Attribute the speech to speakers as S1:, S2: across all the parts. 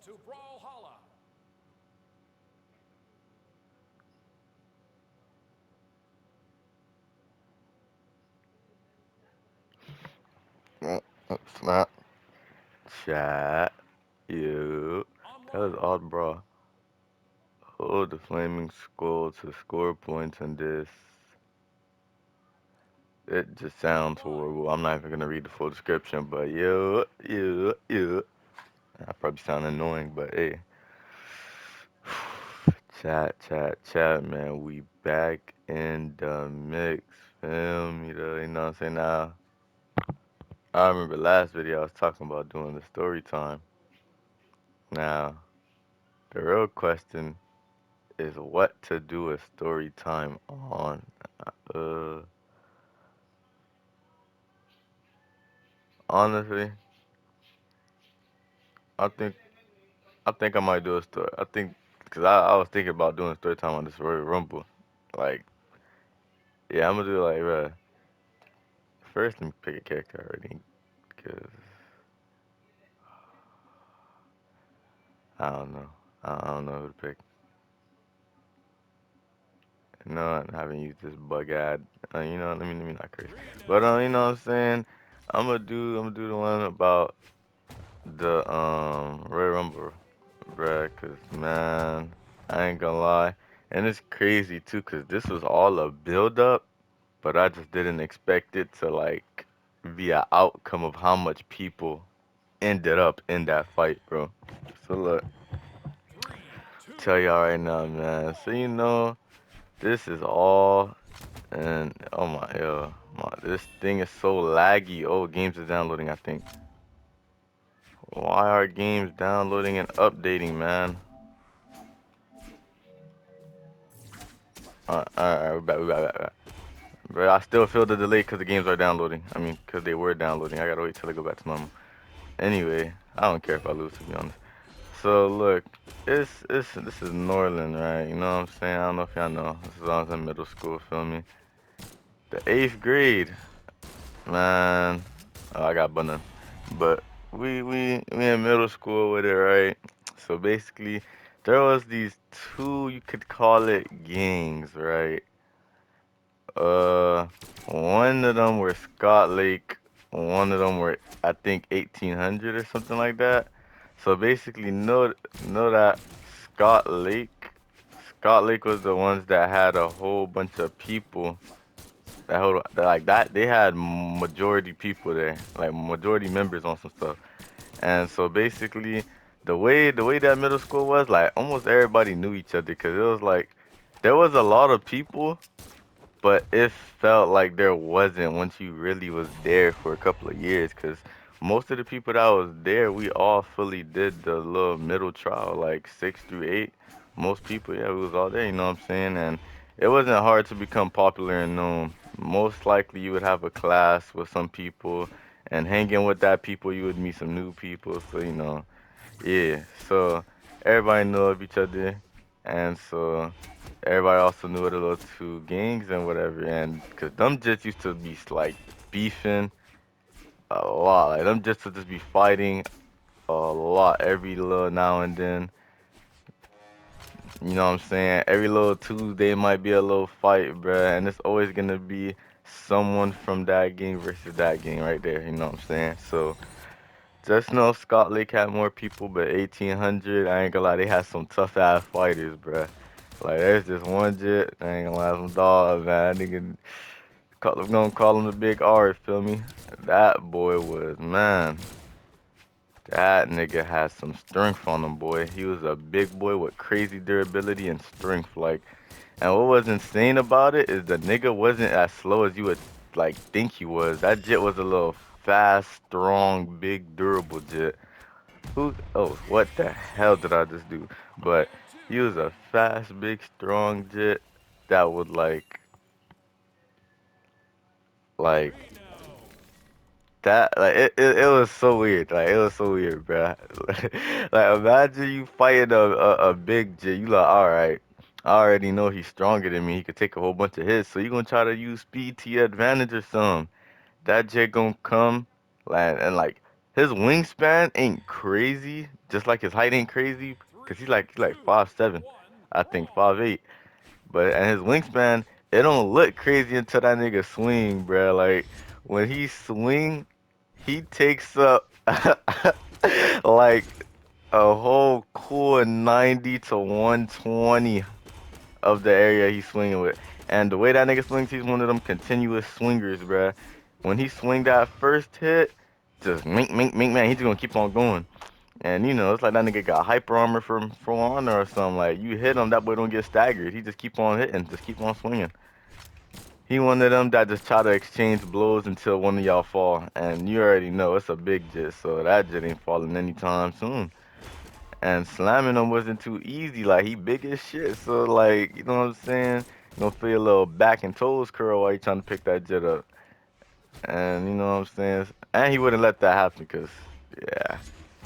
S1: to Brawlhalla.
S2: Snap. Chat. You. That was
S1: Online.
S2: odd, bro. Hold the flaming skull to score points in this. It just sounds
S1: Fight.
S2: horrible. I'm not even gonna read the full description, but you. I probably sound annoying, but hey. Chat, man. We back in the mix. Feel me, though. You know what I'm saying? Now, I remember last video I was talking about doing the story time. Now, the real question is what to do a story time on. Uh, honestly, I think I think I might do a story. I think because I was thinking about doing a story time on this Royal Rumble. Like, yeah, I'm gonna do like first. Let me pick a character already, cause I don't know. I don't know who to pick. No, I haven't used this bug ad. Let me not curse. But
S1: Reno.
S2: you know what I'm saying? I'm gonna do the one about the Royal Rumble, bruh. Cause man, I ain't gonna lie, and it's crazy too. Cause this was all a build up, but I just didn't expect it to like be an outcome of how much people ended up in that fight, bro. So look,
S1: Three, two,
S2: tell y'all right now, man. So
S1: one.
S2: this is all. And oh my, this thing is so laggy. Oh, games is downloading, I think. Why are games downloading and updating, man? Alright, we're back. But I still feel the delay because the games are downloading. I mean, because they were downloading. I gotta wait till they go back to normal. Anyway, I don't care if I lose, to be honest. So look, this is Norland, right? You know what I'm saying? I don't know if y'all know. This is when I was in middle school, feel me? The eighth grade, man. Oh, I got bun. But we in middle school with it, right? So basically, there was these two, you could call it gangs, right? Uh, one of them were Scott Lake, one of them were I think 1800 or something like that. So basically, know that Scott Lake, Scott Lake was the ones that had a whole bunch of people like that. They had majority people there, like majority members on some stuff. And so basically, the way that middle school was, like almost everybody knew each other because it was like there was a lot of people, but it felt like there wasn't once you really was there for a couple of years. Because most of the people that was there, we all fully did the little middle trial, like 6 through 8. Most people, yeah, we was all there. You know what I'm saying? And it wasn't hard to become popular and known. Most likely, you would have a class with some people, and hanging with that people, you would meet some new people. So yeah. So everybody knew of each other, and so everybody also knew of the little two gangs and whatever. And because them just used to be like beefing a lot, like them just to just be fighting a lot every little now and then. You know what I'm saying? Every little Tuesday might be a little fight, bruh, and it's always gonna be someone from that gang versus that gang right there. You know what I'm saying? So. Just know Scott Lake had more people, but 1800, I ain't gonna lie, they had some tough ass fighters, bruh. Like, there's this one jit, I ain't gonna lie, some dog, man. That nigga, gonna call him the Big R, feel me? That boy was, man, that nigga had some strength on him, boy. He was a big boy with crazy durability and strength, like. And what was insane about it is the nigga wasn't as slow as you would, like, think he was. That jit was a little fast, strong, big, durable jit. Who? Oh, what the hell did I just do? But
S1: Round two.
S2: he was a fast, big, strong jet that would like
S1: Reno.
S2: that. Like it was so weird. Like it was so weird, bruh. Like imagine you fighting a big jet. You like, all right. I already know he's stronger than me. He could take a whole bunch of hits. So you gonna try to use speed to your advantage or something. That jet gonna come, like and like His wingspan ain't crazy, just like his height ain't crazy, cause he's like 5'7", I think 5'8". But and his wingspan, it don't look crazy until that nigga swing, bruh. Like when he swing, he takes up like a whole cool 90 to 120 of the area he's swinging with. And the way that nigga swings, he's one of them continuous swingers, bruh. When he swing that first hit, just mink, mink, mink, man, he's just gonna keep on going. And you know, it's like that nigga got hyper armor from Honor or something. Like you hit him, that boy don't get staggered. He just keep on hitting, just keep on swinging. He one of them that just try to exchange blows until one of y'all fall. And you already know it's a big jit, so that jit ain't falling anytime soon. And slamming him wasn't too easy. Like he big as shit, so like you know what I'm saying. You gonna feel a little back and toes curl while you trying to pick that jet up. And you know what I'm saying. And he wouldn't let that happen, cause yeah,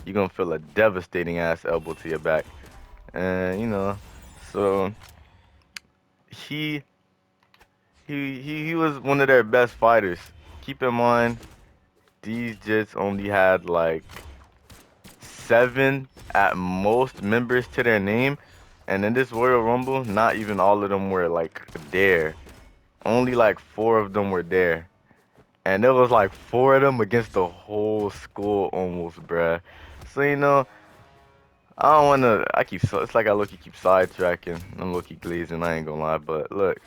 S2: you gonna feel a devastating ass elbow to your back. And you know, so he he was one of their best fighters. Keep in mind, these Jits only had like 7 at most members to their name, and in this Royal Rumble, not even all of them were like there. Only like 4 of them were there, and there was like 4 of them against the whole school almost, bruh. So you know, I don't wanna. It's like I look, you keep sidetracking. I'm low-key glazing. I ain't gonna lie, but look.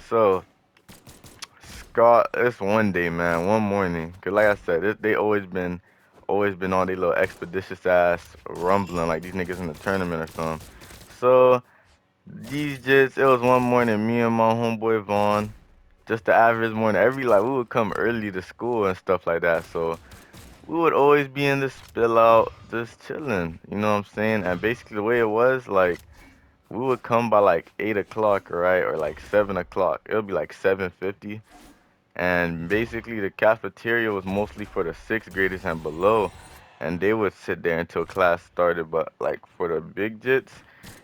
S2: So Scott, it's one day, man, one morning. Cause like I said, they always been on their little expeditious ass rumbling like these niggas in the tournament or something. So these jits, it was one morning, me and my homeboy Vaughn, just the average morning. We would come early to school and stuff like that. So we would always be in the spill out, just chilling. You know what I'm saying? And basically the way it was, like we would come by like 8 o'clock, right, or like 7 o'clock. It would be like 7:50. And basically the cafeteria was mostly for the sixth graders and below, and they would sit there until class started. But like for the big jits,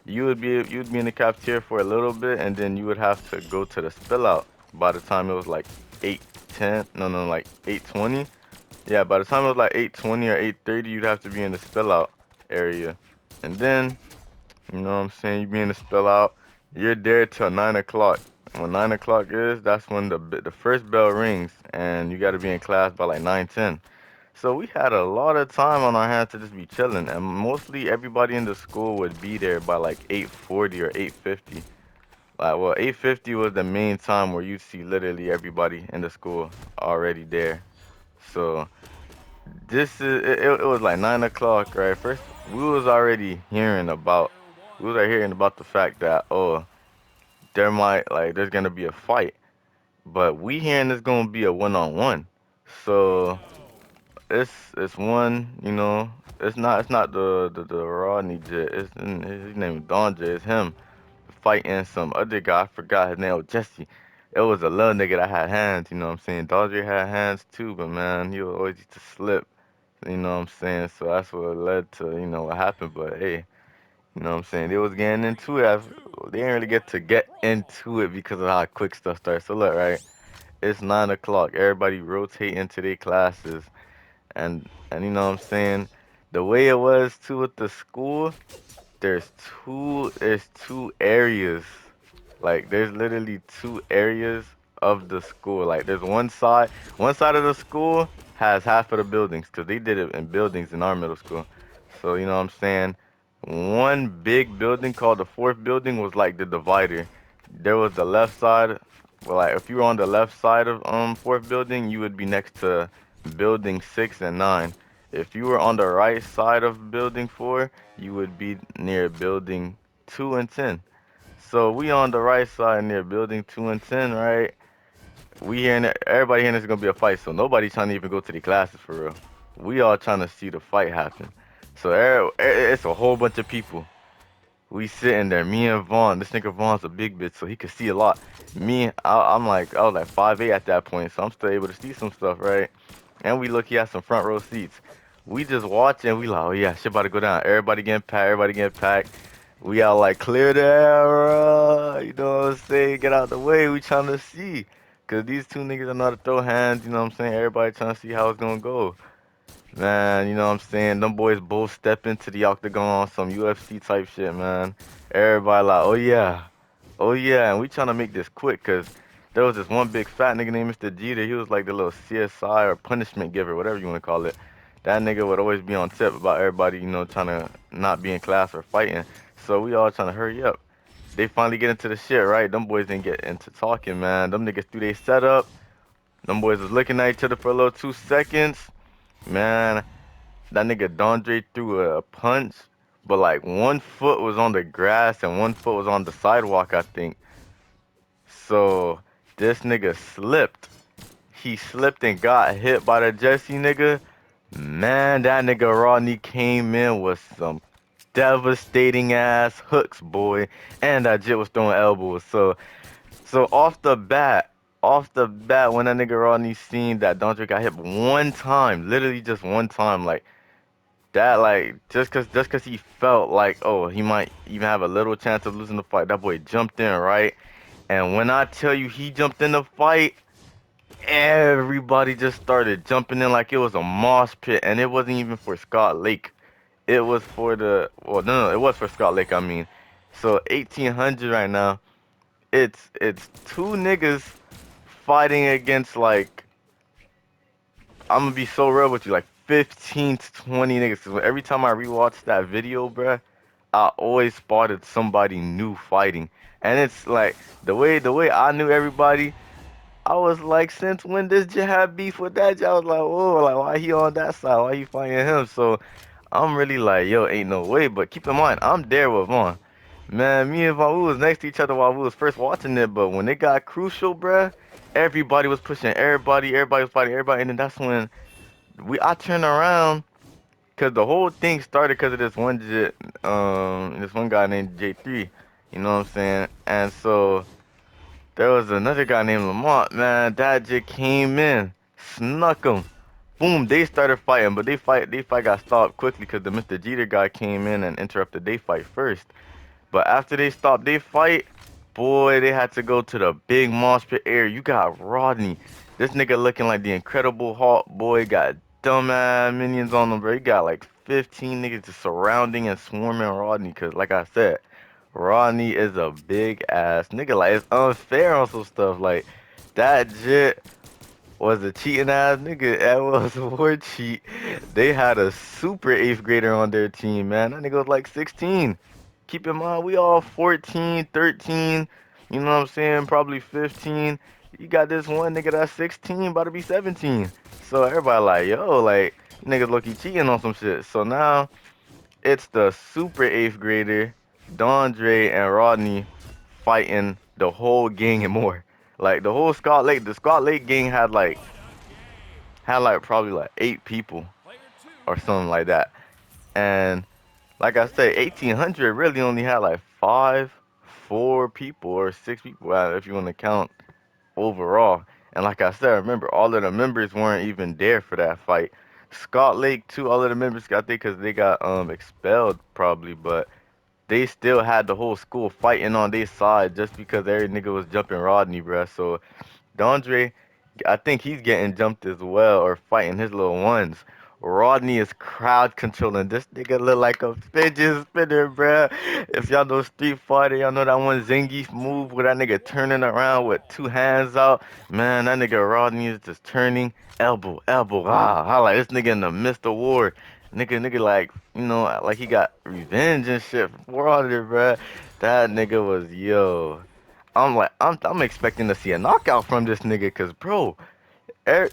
S2: you'd be in the cafeteria for a little bit, and then you would have to go to the spill out. By the time it was like 8:10, no, like 8:20. Yeah, by the time it was like 8:20 or 8:30, you'd have to be in the spill out area. And then you know what I'm saying? You be in the spell out. You're there till 9 o'clock. When 9 o'clock is, that's when the first bell rings, and you got to be in class by like 9:10. So we had a lot of time on our hands to just be chilling, and mostly everybody in the school would be there by like 8:40 or 8:50. Like, well, 8:50 was the main time where you'd see literally everybody in the school already there. So it was like 9 o'clock, right? First, we was already hearing about the fact that there's gonna be a fight, but we hearing it's gonna be a one-on-one. So it's one, you know, it's not the Rodney Jet. His name is Don J. It's him fighting some other guy. I forgot his name. Was Jesse. It was a little nigga that had hands. You know what I'm saying? Don J had hands too, but man, he would always used to slip. You know what I'm saying? So that's what led to, what happened. But hey, you know what I'm saying? They was getting into it. They didn't really get into it because of how quick stuff starts. So look, right? It's 9 o'clock. Everybody rotate into their classes. And you know what I'm saying? The way it was too with the school, there's two areas. Like there's literally 2 areas of the school. Like there's one side of the school has half of the buildings because they did it in buildings in our middle school. So you know what I'm saying? One big building called the fourth building was like the divider. There was the left side. Well, like if you were on the left side of fourth building, you would be next to building 6 and 9. If you were on the right side of building 4, you would be near building 2 and 10. So we on the right side near building 2 and 10, right? Everybody hearing there's gonna be a fight, so nobody trying to even go to the classes for real. We all trying to see the fight happen. So it's a whole bunch of people. We sitting there, me and Vaughn. This nigga Vaughn's a big bitch, so he could see a lot. I was like 5'8" at that point, so I'm still able to see some stuff, right? And we look, he has some front row seats. We just watching, we like, oh yeah, shit about to go down. Everybody getting packed. We all like, clear the area, you know what I'm saying? Get out the way, we trying to see. Cause these two niggas are not to throw hands, you know what I'm saying? Everybody trying to see how it's gonna go. Man, you know what I'm saying? Them boys both step into the octagon on some UFC type shit, man. Everybody like, oh yeah, oh yeah, and we trying to make this quick, cause there was this one big fat nigga named Mr. Jeter. He was like the little CSI or punishment giver, whatever you want to call it. That nigga would always be on tip about everybody, you know, trying to not be in class or fighting. So we all trying to hurry up. They finally get into the shit, right? Them boys didn't get into talking, man. Them niggas threw they setup. Them boys was looking at each other for a little 2 seconds. Man, that nigga Dondre threw a punch, but like one foot was on the grass and one foot was on the sidewalk, I think. So this nigga slipped. He slipped and got hit by the Jesse nigga. Man, that nigga Rodney came in with some devastating ass hooks, boy. And that jit was throwing elbows. So off the bat, when that nigga Rodney seen that Dondre got hit one time, literally just one time, like that, like just cause he felt like, oh, he might even have a little chance of losing the fight, that boy jumped in, right? And when I tell you he jumped in the fight, everybody just started jumping in like it was a mosh pit, and it wasn't even for Scott Lake. It was for the, well, no, it was for Scott Lake, I mean. So 1800 right now, it's two niggas fighting against like, I'm gonna be so real with you, like 15 to 20 niggas. 'Cause every time I rewatch that video, bruh, I always spotted somebody new fighting. And it's like the way I knew everybody, I was like, since when this J have beef with that J? I was like, whoa, like why he on that side? Why he fighting him? So I'm really like, yo, ain't no way. But keep in mind, I'm there with Vaughn. Man, me and Vaughn, we was next to each other while we was first watching it. But when it got crucial, bruh, everybody was pushing everybody. Everybody was fighting everybody. And then that's when I turned around, cause the whole thing started because of this one guy named J3. You know what I'm saying? And so there was another guy named Lamont, man. That just came in, snuck him. Boom, they started fighting, but they fight got stopped quickly because the Mr. Jeter guy came in and interrupted they fight first. But after they stopped they fight, boy, they had to go to the big mosh pit area. You got Rodney. This nigga looking like the Incredible Hulk, boy, got dumbass minions on him, bro. He got like 15 niggas just surrounding and swarming Rodney, cause like I said, Rodney is a big ass nigga. Like it's unfair on some stuff. Like that jit was a cheating ass nigga. That was a war cheat. They had a super eighth grader on their team, man. That nigga was like 16. Keep in mind, we all 14, 13, you know what I'm saying? Probably 15. You got this one nigga that's 16, about to be 17. So everybody like, yo, like, niggas lucky cheating on some shit. So now it's the super eighth grader, Dondre and Rodney fighting the whole gang and more. Like the whole the Scott Lake gang had like probably like 8 people
S1: Player two.
S2: or something like that. And like I said, 1800 really only had like 4 people or 6 people, if you want to count overall. And like I said, remember, all of the members weren't even there for that fight. Scott Lake too, all of the members got there because they got expelled probably, but they still had the whole school fighting on their side just because every nigga was jumping Rodney, bruh. So Dondre, I think he's getting jumped as well or fighting his little ones. Rodney is crowd controlling. This nigga look like a fidget spinner, bruh. If y'all know Street Fighter, y'all know that one Zangief move where that nigga turning around with 2 hands out. Man, that nigga Rodney is just turning elbow, elbow, like this nigga in the midst of war. Nigga, like, you know, like he got revenge and shit for all of it, bruh. That nigga was, yo. I'm expecting to see a knockout from this nigga, cause bro,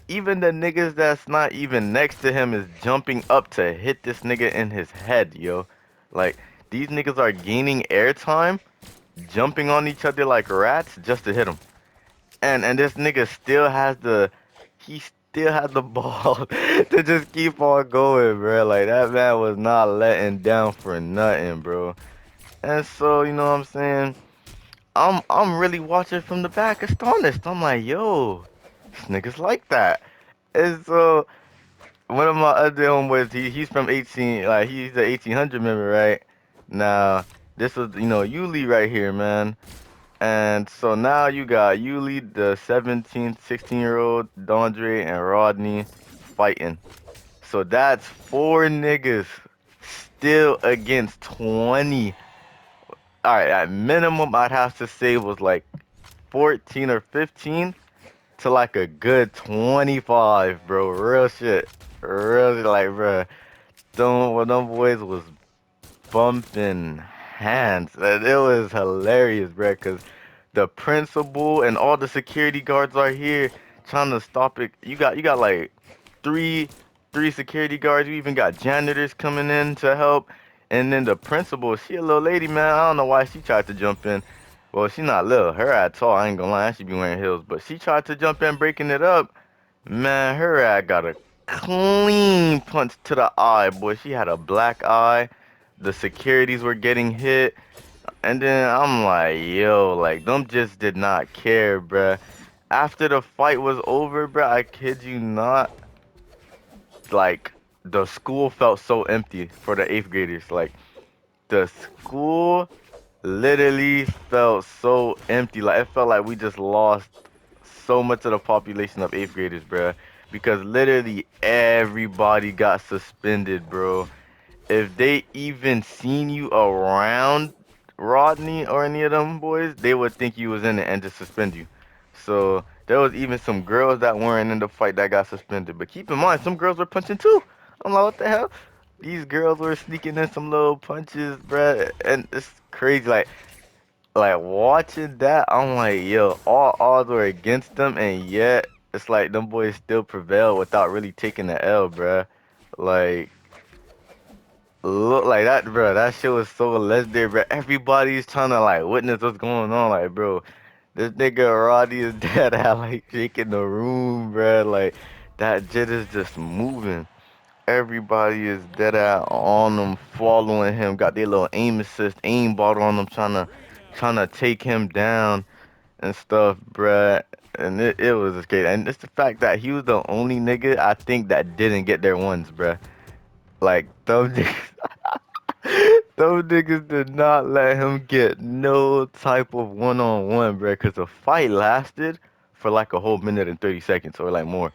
S2: even the niggas that's not even next to him is jumping up to hit this nigga in his head, yo. Like these niggas are gaining airtime, jumping on each other like rats just to hit him. And this nigga he still has the ball to just keep on going, bro. Like that man was not letting down for nothing, bro. And so, you know what I'm saying? I'm really watching from the back, astonished. I'm like, yo, this nigga's like that. And so one of my other homeboys, he's from 18, like he's the 1800 member, right? Now this was, Yuli right here, man. And so now you got Yuli, the 17, 16-year-old, Dondre and Rodney fighting. So that's 4 niggas still against 20. Alright, at minimum, I'd have to say was like 14 or 15 to like a good 25, bro. Real shit. Real shit, like, bro. Them boys was bumping hands. It was hilarious, bro, because the principal and all the security guards are here trying to stop it. You got like three three security guards. You even got janitors coming in to help. And then the principal, she a little lady, man. I don't know why she tried to jump in. Well, she not little. Her at tall. I ain't gonna lie. She be wearing heels. But she tried to jump in, breaking it up. Man, her ad got a clean punch to the eye, boy. She had a black eye. The securities were getting hit. And then I'm like, yo, like, them just did not care, bruh. After the fight was over, bruh, I kid you not, like, the school felt so empty for the 8th graders. Like, the school literally felt so empty. Like, it felt like we just lost so much of the population of 8th graders, bruh. Because literally everybody got suspended, bro. If they even seen you around Rodney or any of them boys, they would think you was in it and just suspend you. So there was even some girls that weren't in the fight that got suspended. But keep in mind, some girls were punching too. I'm like, what the hell? These girls were sneaking in some little punches, bruh, and it's crazy. Like watching that, I'm like, yo, all odds were against them, and yet it's like them boys still prevail without really taking the L, bruh. Like, look like that, bro. That shit was so legendary, bro. Everybody's trying to like witness what's going on, like, bro. This nigga Roddy is dead. I like shaking the room, bro. Like that jet is just moving. Everybody is dead out on him, following him. Got their little aim assist, aim bottle on them, trying to take him down and stuff, bruh. And it was just great. And it's the fact that he was the only nigga I think that didn't get their ones, bruh. Like those niggas, those niggas did not let him get no type of one-on-one, bruh. Cause the fight lasted for like a whole minute and 30 seconds or like more.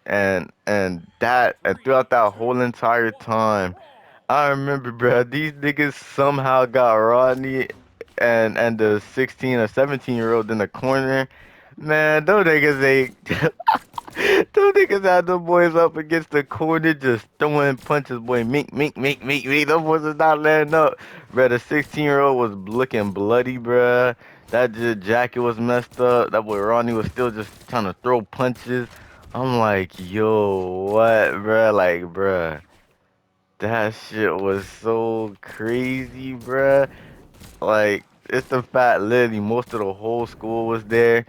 S2: And throughout that whole entire time, I remember, bruh, these niggas somehow got Rodney and the 16 or 17-year-old in the corner. Man, those niggas ain't. Two niggas had them boys up against the corner just throwing punches, boy. Mink, mink, mink, mink, mink. Them boys is not letting up. Bruh, the 16-year-old was looking bloody, bruh. That jacket was messed up. That boy Ronnie was still just trying to throw punches. I'm like, yo, what, bruh? Like, bruh. That shit was so crazy, bruh. Like, it's the fact literally most of the whole school was there.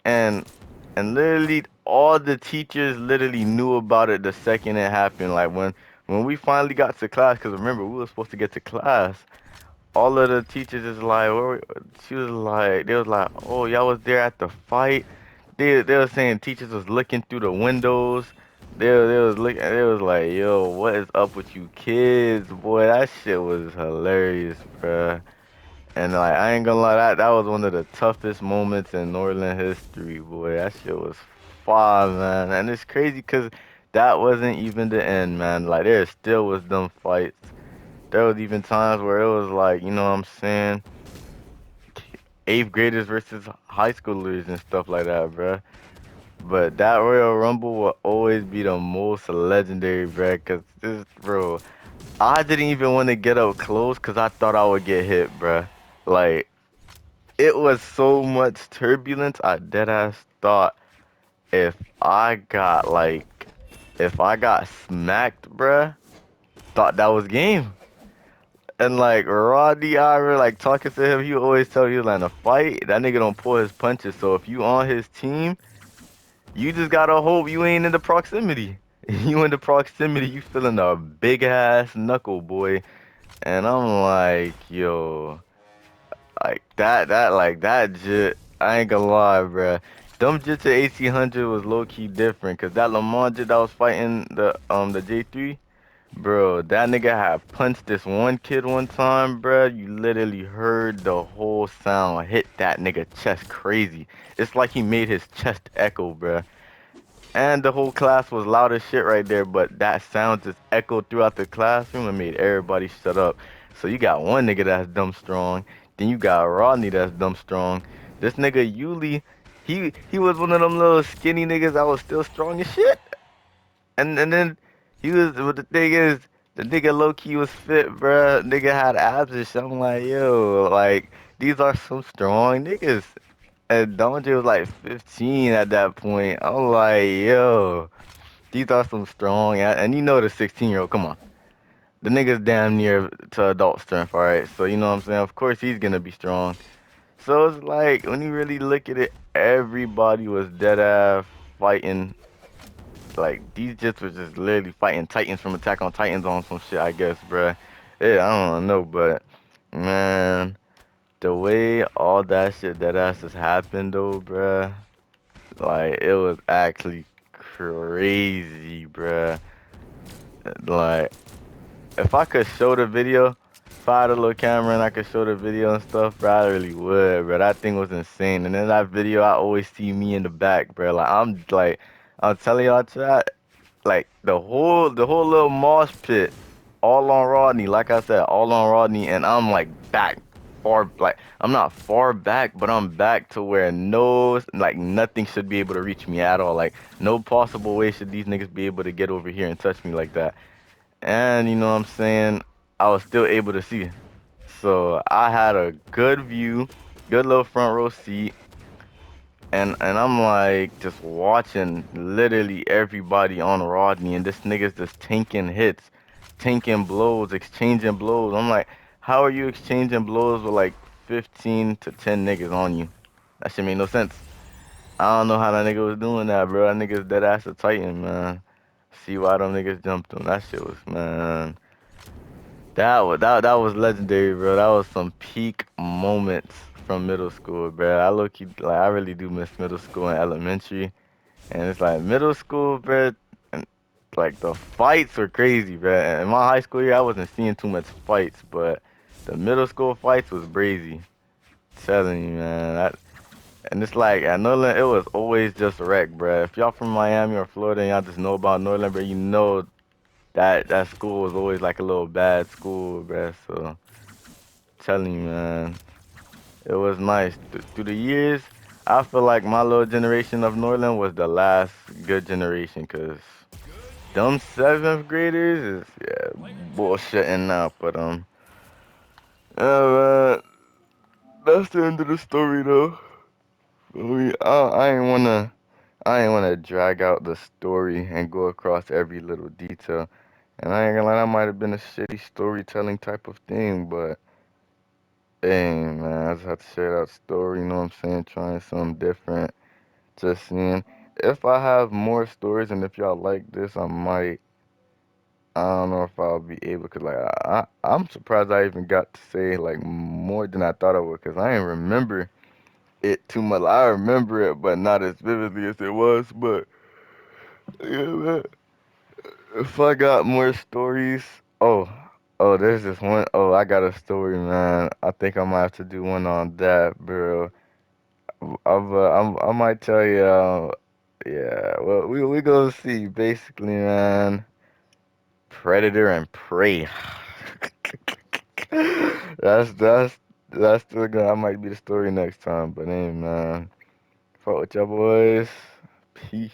S2: And and literally all the teachers literally knew about it the second it happened. Like when we finally got to class, because remember we were supposed to get to class. All of the teachers is like, she was like, they was like, oh, y'all was there at the fight. They was saying teachers was looking through the windows. They was looking. They was like, yo, what is up with you kids, boy? That shit was hilarious, bruh. And like I ain't gonna lie, that was one of the toughest moments in Northern history, boy. That shit was fire, man. And it's crazy cause that wasn't even the end, man. Like there still was them fights. There was even times where it was like, you know what I'm saying, 8th graders versus high schoolers and stuff like that, bruh. But that Royal Rumble will always be the most legendary, bruh. Cause this, bro, I didn't even want to get up close cause I thought I would get hit, bruh. Like it was so much turbulence. I deadass thought if I got like if I got smacked, bruh, thought that was game. And like Rodney Iver, like talking to him, he always tell you like in a fight, that nigga don't pull his punches. So if you on his team, you just gotta hope you ain't in the proximity. You in the proximity, you feeling a big ass knuckle, boy. And I'm like, yo. Like that jit, I ain't gonna lie, bruh. Them jits at 1800 was low key different, cause that Lamont jit that was fighting the J3, bro, that nigga had punched this one kid one time, bruh. You literally heard the whole sound hit that nigga chest crazy. It's like he made his chest echo, bruh. and the whole class was loud as shit right there, but that sound just echoed throughout the classroom and made everybody shut up. So you got one nigga that's dumb strong, then you got Rodney that's dumb strong. This nigga Yuli, he was one of them little skinny niggas that was still strong as shit. And then he was, but the thing is, the nigga low key was fit, bruh. Nigga had abs and shit. I'm like, yo, like these are some strong niggas. And Donjay was like 15 at that point. I'm like, yo, these are some strong. And you know the 16-year-old, come on. The nigga's damn near to adult strength, alright? So, you know what I'm saying? Of course he's gonna be strong. So it's like, when you really look at it, everybody was dead ass fighting. Like, these jits was just literally fighting Titans from Attack on Titans on some shit, I guess, bruh. Yeah, I don't know, but, man, the way all that shit that ass just happened, though, bruh. Like, it was actually crazy, bruh. Like, if I could show the video, if I had a little camera and I could show the video and stuff, bro, I really would, bro. That thing was insane. And in that video, I always see me in the back, bro. I'm telling y'all, chat, like, the whole little mosh pit, all on Rodney, like I said, all on Rodney, and I'm, like, back. Far, like, I'm not far back, but I'm back to where nothing should be able to reach me at all. Like, no possible way should these niggas be able to get over here and touch me like that. And you know what I'm saying, I was still able to see. So I had a good view, good little front row seat, and I'm like just watching literally everybody on Rodney, and this nigga's just tanking hits, tanking blows, exchanging blows. I'm like, how are you exchanging blows with like 15 to 10 niggas on you? That shit made no sense. I don't know how that nigga was doing that, bro. That nigga's dead ass a Titan, man. See why them niggas jumped him. That shit was, man. That was legendary, bro. That was some peak moments from middle school, bro. I really do miss middle school and elementary, and it's like middle school, bro. And like the fights were crazy, bro. In my high school year, I wasn't seeing too much fights, but the middle school fights was brazy. Telling you, man. And it's like at Northern, it was always just wreck, bro. If y'all from Miami or Florida and y'all just know about Northern, bro, you know that school was always like a little bad school, bruh. So telling you, man, it was nice. Through the years, I feel like my little generation of Norland was the last good generation, cause
S1: Good
S2: them
S1: game.
S2: seventh graders is
S1: Player two.
S2: bullshitting now. But man, that's the end of the story though. I ain't wanna drag out the story and go across every little detail. And I ain't gonna lie, that might have been a shitty storytelling type of thing, but dang, man, I just had to share that story, you know what I'm saying? Trying something different. Just seeing. If I have more stories and if y'all like this, I don't know if I'll be able, cause like, I'm surprised I even got to say like more than I thought I would, cause I ain't remember it too much. I remember it, but not as vividly as it was, but yeah, man. If I got more stories, oh, there's this one. Oh, I got a story, man. I think I might have to do one on that, bro. I might tell you. Yeah. Well, we gonna see. Basically, man. Predator and prey. that's that's still gonna. That might be the story next time. But hey, man. Fuck with y'all boys. Peace.